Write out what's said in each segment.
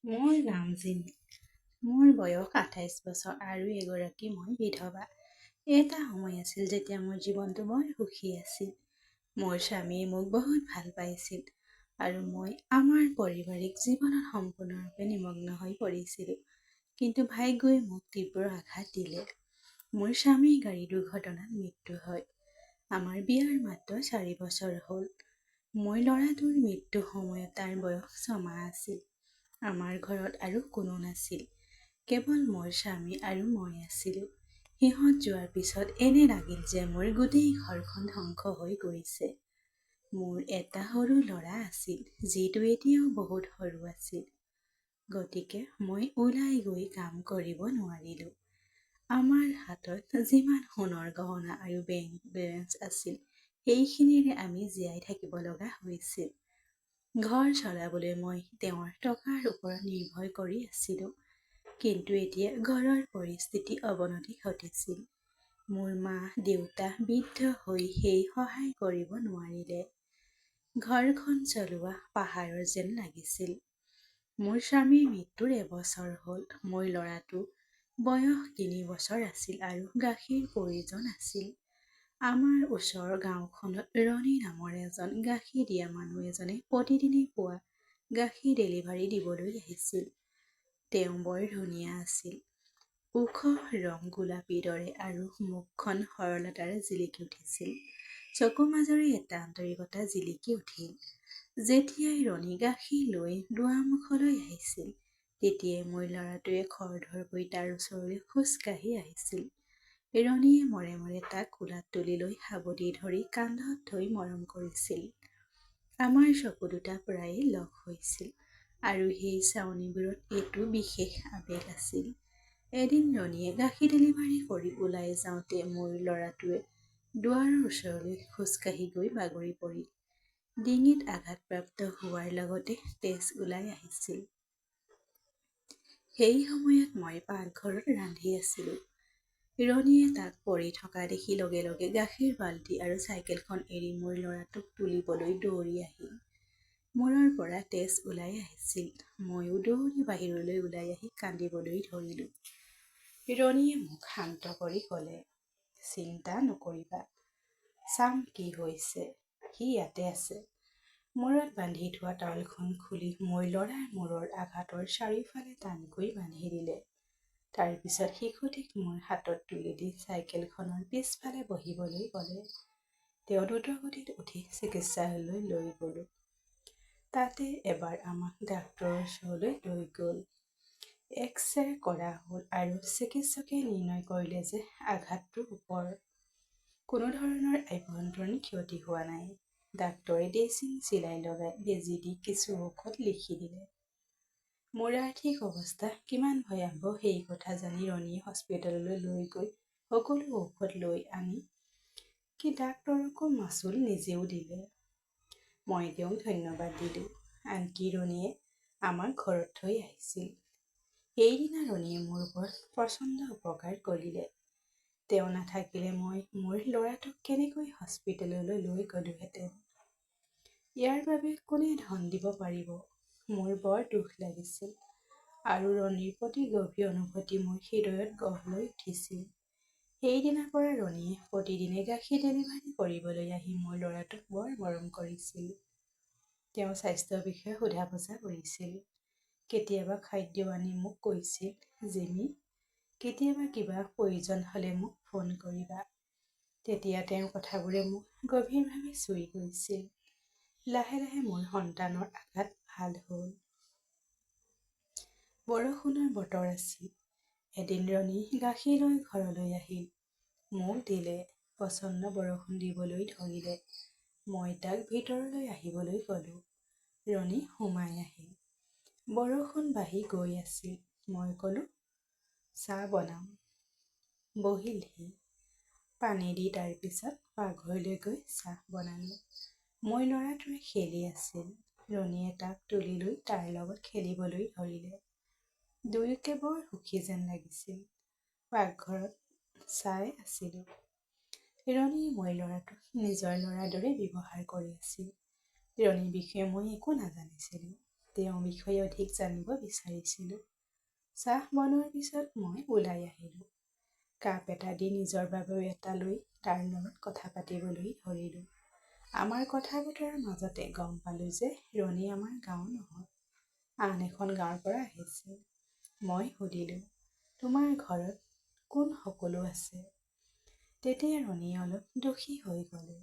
মোৰ নাম জিমি। মোৰ বয়স ২৮ বছৰ আৰু এগৰাকী মই বিধৱা। এটা সময় আছিল যেতিয়া মোৰ জীৱনটো বৰ সুখী আছিল। মোৰ স্বামীয়ে মোক বহুত ভাল পাইছিল আৰু মই আমাৰ পাৰিবাৰিক জীৱনত সম্পূৰ্ণৰূপে নিমগ্ন হৈ পৰিছিলোঁ। কিন্তু ভাগ্যই মোক তীব্ৰ আঘাত দিলে। মোৰ স্বামীৰ গাড়ী দুৰ্ঘটনাত মৃত্যু হয়। আমাৰ বিয়াৰ মাত্ৰ ৪ বছৰ হ'ল। মোৰ ল'ৰাটোৰ মৃত্যুৰ সময়ত তাৰ বয়স ৬ মাহ আছিল। আমাৰ ঘৰত আৰু কোনো নাছিল, কেৱল মোৰ স্বামী আৰু মই আছিলোঁ। সিহঁত যোৱাৰ পিছত এনে লাগিল যে মোৰ গোটেই ঘৰখন ধ্বংস হৈ গৈছে। মোৰ এটা সৰু ল'ৰা আছিল, যিটো এতিয়াও বহুত সৰু আছিল। গতিকে মই ওলাই গৈ কাম কৰিব নোৱাৰিলোঁ। আমাৰ হাতত যিমান সোণৰ গহনা আৰু বেংক বেলেঞ্চ আছিল, সেইখিনিৰে আমি জীয়াই থাকিব লগা হৈছিল। ঘৰ চলাবলৈ মই তেওঁৰ টকাৰ ওপৰত নিৰ্ভৰ কৰি আছিলোঁ। কিন্তু এতিয়া ঘৰৰ পৰিস্থিতি অৱনতি ঘটিছিল। মোৰ মা দেউতা বৃদ্ধ হৈ সেই সহায় কৰিব নোৱাৰিলে। ঘৰখন চলোৱা পাহাৰৰ যেন লাগিছিল। মোৰ স্বামীৰ মৃত্যুৰ এবছৰ হ'ল। মোৰ ল'ৰাটো বয়স ৩ বছৰ আছিল আৰু গাখীৰ প্ৰয়োজন আছিল। আমাৰ ওচৰৰ গাঁওখনত ৰণী নামৰ এজন গাখীৰ দিয়া মানুহ এজনে প্ৰতিদিনে পুৱা গাখীৰ ডেলিভাৰী দিবলৈ আহিছিল। তেওঁ বৰ ধুনীয়া আছিল। ওখ ৰং গোলাপীৰ দৰে আৰু মুখখন সৰলতাৰে জিলিকি উঠিছিল। চকুৰ মাজেৰে এটা আন্তৰিকতা জিলিকি উঠিল। যেতিয়াই ৰণী গাখীৰ লৈ দুৱাৰমুখলৈ আহিছিল, তেতিয়াই মোৰ ল'ৰাটোৱে খৰধৰকৈ তাৰ ওচৰলৈ খোজ কাঢ়ি আহিছিল। ৰণীয়ে মৰে মৰে তাক কোলাত তুলি লৈ সাবটি ধৰি কান্ধত থৈ মৰম কৰিছিল। আমাৰ চকু দুটা প্ৰায়ে লগ হৈছিল আৰু সেই চাৱনিবোৰত এইটো বিশেষ আৱেগ আছিল। এদিন ৰণীয়ে গাখীৰ ডেলিভাৰী কৰি ওলাই যাওঁতে মোৰ ল'ৰাটোৱে দুৱাৰৰ ওচৰলৈ খোজ কাঢ়ি গৈ বাগৰি পৰিল। ডিঙিত আঘাতপ্ৰাপ্ত হোৱাৰ লগতে তেজ ওলাই আহিছিল। সেই সময়ত মই পাকঘৰত ৰান্ধি আছিলোঁ। ৰণীয়ে তাক পৰি থকা দেখি লগে লগে গাখীৰ বাল্টি আৰু চাইকেলখন এৰি মোৰ ল'ৰাটোক তুলিবলৈ দৌৰি আহিল। মূৰৰ পৰা তেজ ওলাই আহিছিল। ময়ো দৌৰি বাহিৰলৈ ওলাই আহি কান্দিবলৈ ধৰিলোঁ। ৰণীয়ে মোক শান্ত কৰি ক'লে, "চিন্তা নকৰিবা, চাম কি হৈছে। সি ইয়াতে আছে।" মূৰত বান্ধি থোৱা টাৱেলখন খুলি মোৰ ল'ৰাৰ মূৰৰ আঘাতৰ চাৰিওফালে টানকৈ বান্ধি দিলে। তাৰ পিছত শিশুটিক মোৰ হাতত তুলি দি চাইকেলখনৰ পিছফালে বহিবলৈ ক'লে। তেওঁ দ্ৰুতগতিত উঠি চিকিৎসালয়লৈ লৈ গ'লো। তাতে এবাৰ আমাক ডাক্তৰৰ ওচৰলৈ লৈ গ'ল। এক্স-ৰে কৰা হ'ল আৰু চিকিৎসকে নিৰ্ণয় কৰিলে যে আঘাতটো ওপৰ। কোনো ধৰণৰ আভ্যন্তৰীণ ক্ষতি হোৱা নাই। ডাক্তৰে ড্ৰেছিং চিলাই লগাই বেজী দি কিছু ঔষধ লিখি দিলে। মোৰ আৰ্থিক অৱস্থা কিমান ভয়াৱহ সেই কথা জানি ৰণীয়ে হস্পিটেললৈ লৈ গৈ সকলো ঔষধ লৈ আনি কি ডাক্তৰকো মাচুল নিজেও দিলে। মই তেওঁক ধন্যবাদ দিলোঁ। আনকি ৰণীয়ে আমাক ঘৰত থৈ আহিছিল। সেইদিনা ৰণীয়ে মোৰ ওপৰত প্ৰচণ্ড উপকাৰ কৰিলে। তেওঁ নাথাকিলে মই মোৰ ল'ৰাটোক কেনেকৈ হস্পিটেললৈ লৈ গ'লোহেঁতেন। ইয়াৰ বাবে কোনে ধন দিব পাৰিব? মোৰ বৰ দুখ লাগিছিল আৰু ৰণীৰ প্ৰতি গভীৰ অনুভূতি মোৰ হৃদয়ত গঢ় লৈ উঠিছিল। সেইদিনাৰ পৰা ৰণীয়ে প্ৰতিদিনে গাখীৰ ডেলিভাৰী কৰিবলৈ আহি মোৰ ল'ৰাটোক বৰ মৰম কৰিছিল। তেওঁ স্বাস্থ্যৰ বিষয়ে সোধা-পোছা কৰিছিল। কেতিয়াবা খাদ্য আনি মোক কৈছিল, "জিমি, কেতিয়াবা কিবা প্ৰয়োজন হ'লে মোক ফোন কৰিবা।" তেতিয়া তেওঁৰ কথাবোৰে মোক গভীৰভাৱে চুই গৈছিল। লাহে লাহে মোৰ সন্তানৰ আঘাত ভাল হ'ল। বৰষুণৰ বতৰ আছিল। এদিন ৰণী গাখীৰ লৈ ঘৰলৈ আহিল। মোক দিলে। প্ৰচণ্ড বৰষুণ দিবলৈ ধৰিলে। মই তাক ভিতৰলৈ আহিবলৈ ক'লো। ৰণী সোমাই আহিল। বৰষুণ বাঢ়ি গৈ আছিল। মই ক'লো, "চাহ বনাম।" বহিল সি। পানী দি তাৰ পিছত পাকঘৰলৈ গৈ চাহ বনালো। মোৰ ল'ৰাটোৱে খেলি আছিল। ৰণীয়ে তাক তুলি লৈ তাৰ লগত খেলিবলৈ ধৰিলে। দুয়োকে বৰ সুখী যেন লাগিছিল। পাকঘৰত চাই আছিলোঁ। ৰণীয়ে মোৰ ল'ৰাটোক নিজৰ ল'ৰাৰ দৰে ব্যৱহাৰ কৰি আছিল। ৰণীৰ বিষয়ে মই একো নাজানিছিলোঁ। তেওঁৰ বিষয়ে অধিক জানিব বিচাৰিছিলোঁ। চাহ বনোৱাৰ পিছত মই ওলাই আহিলোঁ। কাপ এটা দি নিজৰ বাবেও এটা লৈ তাৰ লগত কথা পাতিবলৈ ধৰিলোঁ। আমাৰ কথা বতৰাৰ মাজতে গম পালোঁ যে ৰণী আমাৰ গাঁও নহয়, আন এখন গাঁৱৰ পৰা আহিছিল। মই সুধিলোঁ, তোমাৰ ঘৰত কোন সকলো আছে? তেতিয়া ৰণীয়ে অলপ দুখী হৈ ক'লে,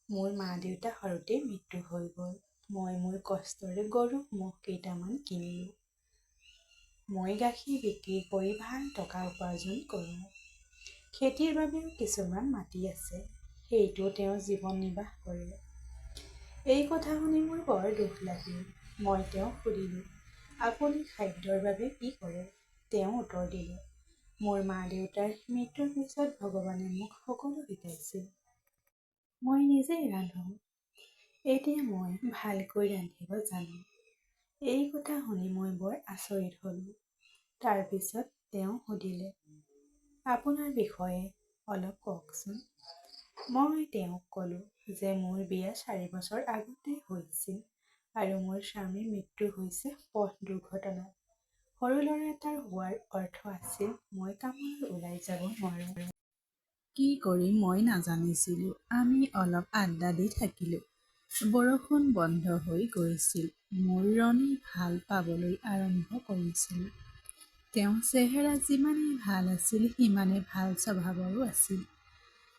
মোৰ মা দেউতা সৰুতে মৃত্যু হৈ গ'ল। মই মোৰ কষ্টৰে গৰু ম'হ কেইটামান কিনিলোঁ। মই গাখীৰ বিক্ৰী কৰি ভাল টকা উপাৰ্জন কৰোঁ। খেতিৰ বাবেও কিছুমান মাটি আছে, সেইটো তেওঁ জীৱন নিৰ্বাহ কৰে। এই কথা শুনি মোৰ বৰ দুখ লাগিল। মই তেওঁক সুধিলোঁ, আপুনি খাদ্যৰ বাবে কি কৰে? তেওঁ উত্তৰ দিলে, মোৰ মা দেউতাৰ মৃত্যুৰ পিছত ভগৱানে মোক সকলো শিকাইছিল। মই নিজেই ৰান্ধো। এতিয়া মই ভালকৈ ৰান্ধিব জানো। এই কথা শুনি মই বৰ আচৰিত হ'লোঁ। তাৰ পিছত তেওঁ সুধিলে, আপোনাৰ বিষয়ে অলপ কওকচোন। মই তেওঁক ক'লোঁ যে মোৰ বিয়া 4 বছৰ আগতে হৈছিল আৰু মোৰ স্বামীৰ মৃত্যু হৈছে পথ দুৰ্ঘটনাত। সৰু ল'ৰা এটাৰ হোৱাৰ অৰ্থ আছিল মই কামলৈ ওলাই যাব নোৱাৰোঁ। কি কৰিম মই নাজানিছিলোঁ। আমি অলপ আড্ডা দি থাকিলোঁ। বৰষুণ বন্ধ হৈ গৈছিল। মোৰ ৰণীক ভাল পাবলৈ আৰম্ভ কৰিছিলোঁ। তেওঁৰ চেহেৰা যিমানেই ভাল আছিল সিমানে ভাল স্বভাৱৰো আছিল।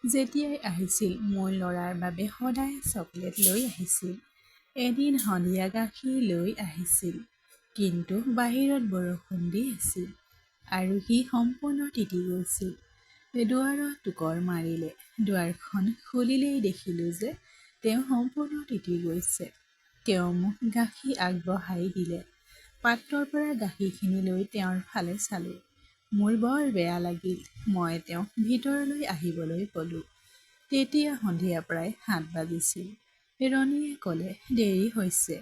যেতিয়াই আহিছিল মোৰ ল'ৰাৰ বাবে সদায় চকলেট লৈ আহিছিল। এদিন সন্ধিয়া গাখীৰ লৈ আহিছিল, কিন্তু বাহিৰত বৰষুণ দি আছিল আৰু সি সম্পূৰ্ণ তিতি গৈছিল। দুৱাৰত টোকৰ মাৰিলে। দুৱাৰখন খুলিলেই দেখিলোঁ যে তেওঁ সম্পূৰ্ণ তিতি গৈছে। তেওঁ মোক গাখীৰ আগবঢ়াই দিলে। পাত্ৰৰ পৰা গাখীৰখিনি লৈ তেওঁৰ ফালে চালোঁ। মোৰ বৰ বেয়া লাগিল। মই তেওঁক ভিতৰলৈ আহিবলৈ ক'লোঁ। তেতিয়া সন্ধিয়া প্ৰায় 7 বাজিছিল। ৰণীয়ে ক'লে, দেৰি হৈছে।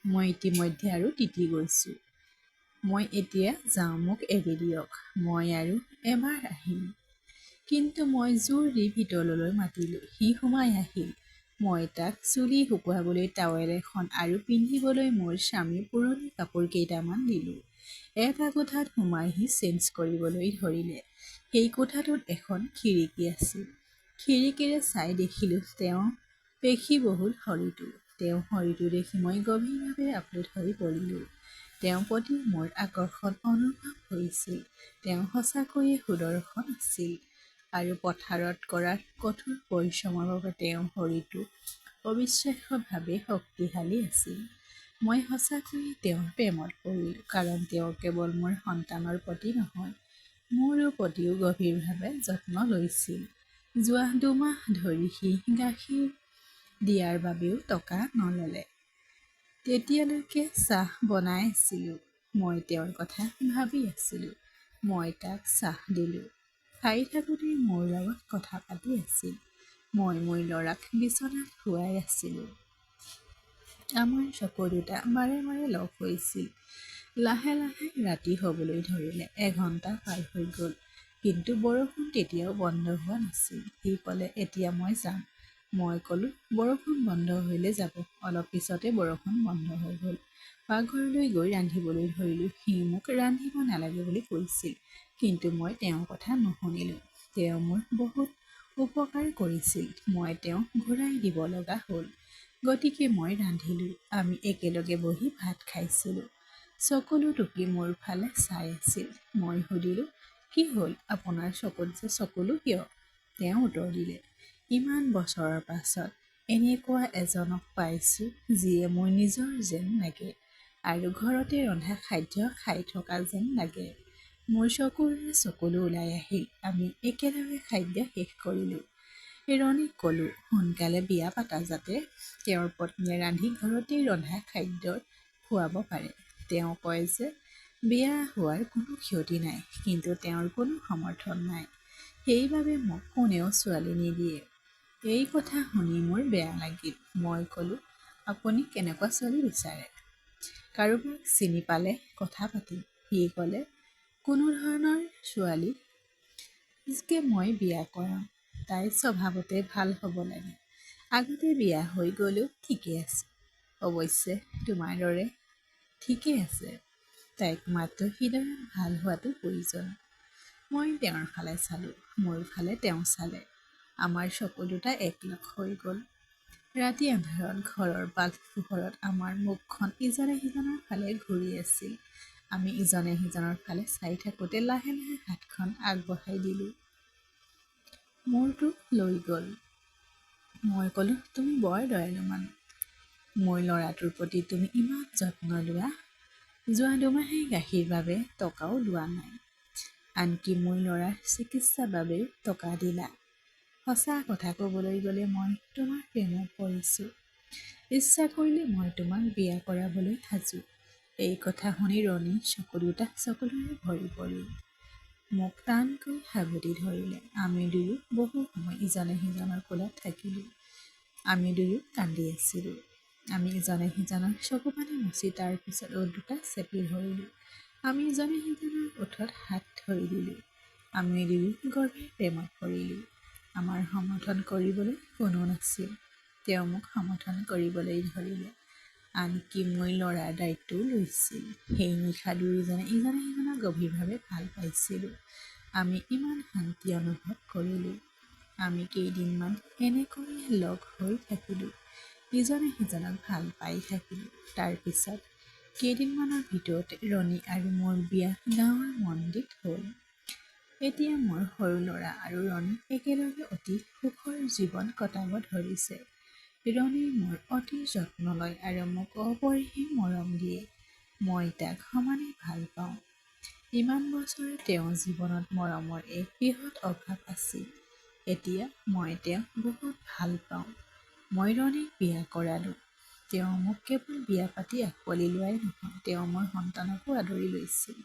মই ইতিমধ্যে আৰু তিতি গৈছোঁ। মই এতিয়া যাওঁ, মোক এৰি দিয়ক। মই আৰু এবাৰ আহিম। কিন্তু মই জোৰ দি ভিতৰলৈ মাতিলোঁ। সি সোমাই আহিল। মই তাক চুলি শুকুৱাবলৈ টাৱেল এখন আৰু পিন্ধিবলৈ মোৰ স্বামীৰ পুৰণি কাপোৰ কেইটামান দিলোঁ। এটা কোঠাত সোমাই সি চেঞ্জ কৰিবলৈ ধৰিলে। সেই কোঠাটোত এখন খিৰিকী আছিল। খিৰিকীৰে চাই দেখিলোঁ তেওঁৰ পেশীবহুল শৰীৰটো। তেওঁৰ শৰীৰটো দেখি মই গভীৰভাৱে আপ্লুত হৈ পৰিলোঁ। তেওঁৰ প্ৰতি মোৰ আকৰ্ষণ অনুভৱ হৈছিল। তেওঁ সঁচাকৈয়ে সুদৰ্শন আছিল আৰু পথাৰত কৰা কঠোৰ পৰিশ্ৰমৰ বাবে তেওঁৰ শৰীৰটো অবিশ্বাস্যভাৱে শক্তিশালী আছিল। মই সঁচাকৈয়ে তেওঁৰ প্ৰেমত পৰিলোঁ, কাৰণ তেওঁ কেৱল মোৰ সন্তানৰ প্ৰতি নহয়, মোৰো প্ৰতিও গভীৰভাৱে যত্ন লৈছিল। যোৱা 2 মাহ ধৰি সি গাখীৰ দিয়াৰ বাবেও টকা নল'লে। তেতিয়ালৈকে চাহ বনাই আছিলোঁ। মই তেওঁৰ কথা ভাবি আছিলোঁ। মই তাক চাহ দিলোঁ। খাই থাকোঁতে মোৰ লগত কথা পাতি আছিল। মই মোৰ ল'ৰাক বিচনাত শুৱাই আছিলোঁ। আমাৰ চকু দুটা বাৰে বাৰে লগ হৈছিল। লাহে লাহে ৰাতি হ'বলৈ ধৰিলে। 1 ঘণ্টা পাৰ হৈ গ'ল, কিন্তু বৰষুণ তেতিয়াও বন্ধ হোৱা নাছিল। সি ক'লে, এতিয়া মই যাম। মই ক'লোঁ, বৰষুণ বন্ধ হ'লে যাব। অলপ পিছতে বৰষুণ বন্ধ হৈ গ'ল। পাকঘৰলৈ গৈ ৰান্ধিবলৈ ধৰিলোঁ। সি মোক ৰান্ধিব নালাগে বুলি কৈছিল, কিন্তু মই তেওঁৰ কথা নুশুনিলোঁ। তেওঁ মোৰ বহুত উপকাৰ কৰিছিল। মই তেওঁক ঘূৰাই দিব লগা হ'ল। গতিকে মই ৰান্ধিলোঁ। আমি একেলগে বহি ভাত খাইছিলোঁ। চকুলো টুকি মোৰ ফালে চাই আছিল। মই সুধিলোঁ, কি হ'ল, আপোনাৰ চকুত যে চকুলো কিয়? তেওঁ উত্তৰ দিলে, ইমান বছৰৰ পাছত এনেকুৱা এজনক পাইছোঁ যিয়ে মোৰ নিজৰ যেন লাগে আৰু ঘৰতে ৰন্ধা খাদ্য খাই থকা যেন লাগে। মোৰ চকুৰে চকুলো ওলাই আহিল। আমি একেলগে খাদ্য শেষ কৰিলোঁ। ৰণীক ক'লোঁ, সোনকালে বিয়া পাতা যাতে তেওঁৰ পত্নীয়ে ৰান্ধি ঘৰতেই ৰন্ধা খাদ্য খুৱাব পাৰে। তেওঁ কয় যে বিয়া হোৱাৰ কোনো ক্ষতি নাই, কিন্তু তেওঁৰ কোনো সমৰ্থন নাই। সেইবাবে মোক কোনেও ছোৱালী নিদিয়ে। এই কথা শুনি মোৰ বেয়া লাগিল। মই ক'লোঁ, আপুনি কেনেকুৱা ছোৱালী বিচাৰে? কাৰোবাক চিনি পালে কথা পাতিম। সি ক'লে, কোনো ধৰণৰ ছোৱালীকে মই বিয়া কৰাম। তাই স্বভাৱতে ভাল হ'ব লাগে। আগতে বিয়া হৈ গ'লেও ঠিকেই আছে। অৱশ্যে তোমাৰ দৰে ঠিকেই আছে, তাইক মাত্ৰ হৃদয়ত ভাল হোৱাটো প্ৰয়োজন। মই তেওঁৰ ফালে চালোঁ, মোৰ ফালে তেওঁ চালে। আমাৰ চকু দুটা একলগ হৈ গ'ল। ৰাতি আন্ধাৰত ঘৰৰ বাল্ব পোহৰত আমাৰ মুখখন ইজনে সিজনৰ ফালে ঘূৰি আছিল। আমি ইজনে সিজনৰ ফালে চাই থাকোঁতে লাহে লাহে হাতখন আগবঢ়াই দিলোঁ। মূৰটো লৈ গ'ল। মই ক'লোঁ, তুমি বৰ দয়ালু মানুহ। মোৰ ল'ৰাটোৰ প্ৰতি তুমি ইমান যত্ন লোৱা। যোৱা দুমাহেই গাখীৰ বাবে টকাও লোৱা নাই। আনকি মোৰ ল'ৰাৰ চিকিৎসাৰ বাবেও টকা দিলা। সঁচা কথা ক'বলৈ গ'লে মই তোমাৰ প্ৰেমত পৰিছোঁ। ইচ্ছা কৰিলে মই তোমাক বিয়া কৰাবলৈ সাজু। এই কথা শুনি ৰণীৰ চকু দুটা চকুলোৰে ভৰি পৰিল। মোক টানকৈ সাবটি ধৰিলে। আমি দুয়ো বহু সময় ইজনে সিজনৰ কোলত থাকিলোঁ। আমি দুয়ো কান্দি আছিলোঁ। আমি ইজনে সিজনৰ চকু পানী মুচি তাৰ পিছত ওঠ দুটা চেপি ধৰিলোঁ। আমি ইজনে সিজনৰ ওঠত হাত ধৰি দিলোঁ। আমি দুয়ো গভীৰ প্ৰেমত পৰিলোঁ। আমাৰ সমৰ্থন কৰিবলৈ কোনো নাছিল। তেওঁ মোক সমৰ্থন কৰিবলৈ ধৰিলে। আনকি মই ল'ৰাৰ দায়িত্বও লৈছিল। সেই নিশা দুয়োজনে ইজনে সিজনক গভীৰভাৱে ভাল পাইছিলোঁ। আমি ইমান শান্তি অনুভৱ কৰিলোঁ। আমি কেইদিনমান এনেকৈয়ে লগ হৈ থাকিলোঁ। ইজনে সিজনক ভাল পাই থাকিলোঁ। তাৰ পিছত কেইদিনমানৰ ভিতৰতে ৰণী আৰু মোৰ বিয়া গাঁৱৰ মন্দিৰত হ'ল। এতিয়া মোৰ সৰু ল'ৰা আৰু ৰণী একেলগে অতি সুখৰ জীৱন কটাব ধৰিছে। ৰণী মোৰ অতি যত্ন লয় আৰু মোক অপৰিসীম মৰম দিয়ে। মই তাক সমানে ভাল পাওঁ। ইমান বছৰ তেওঁৰ জীৱনত মৰমৰ এক বৃহৎ অভাৱ আছিল। এতিয়া মই তেওঁক বহুত ভাল পাওঁ। মই ৰণীক বিয়া কৰালোঁ। তেওঁ মোক কেৱল বিয়া পাতি আঁকোৱালি লোৱাই নহয়, তেওঁ মোৰ সন্তানকো আদৰি লৈছিল।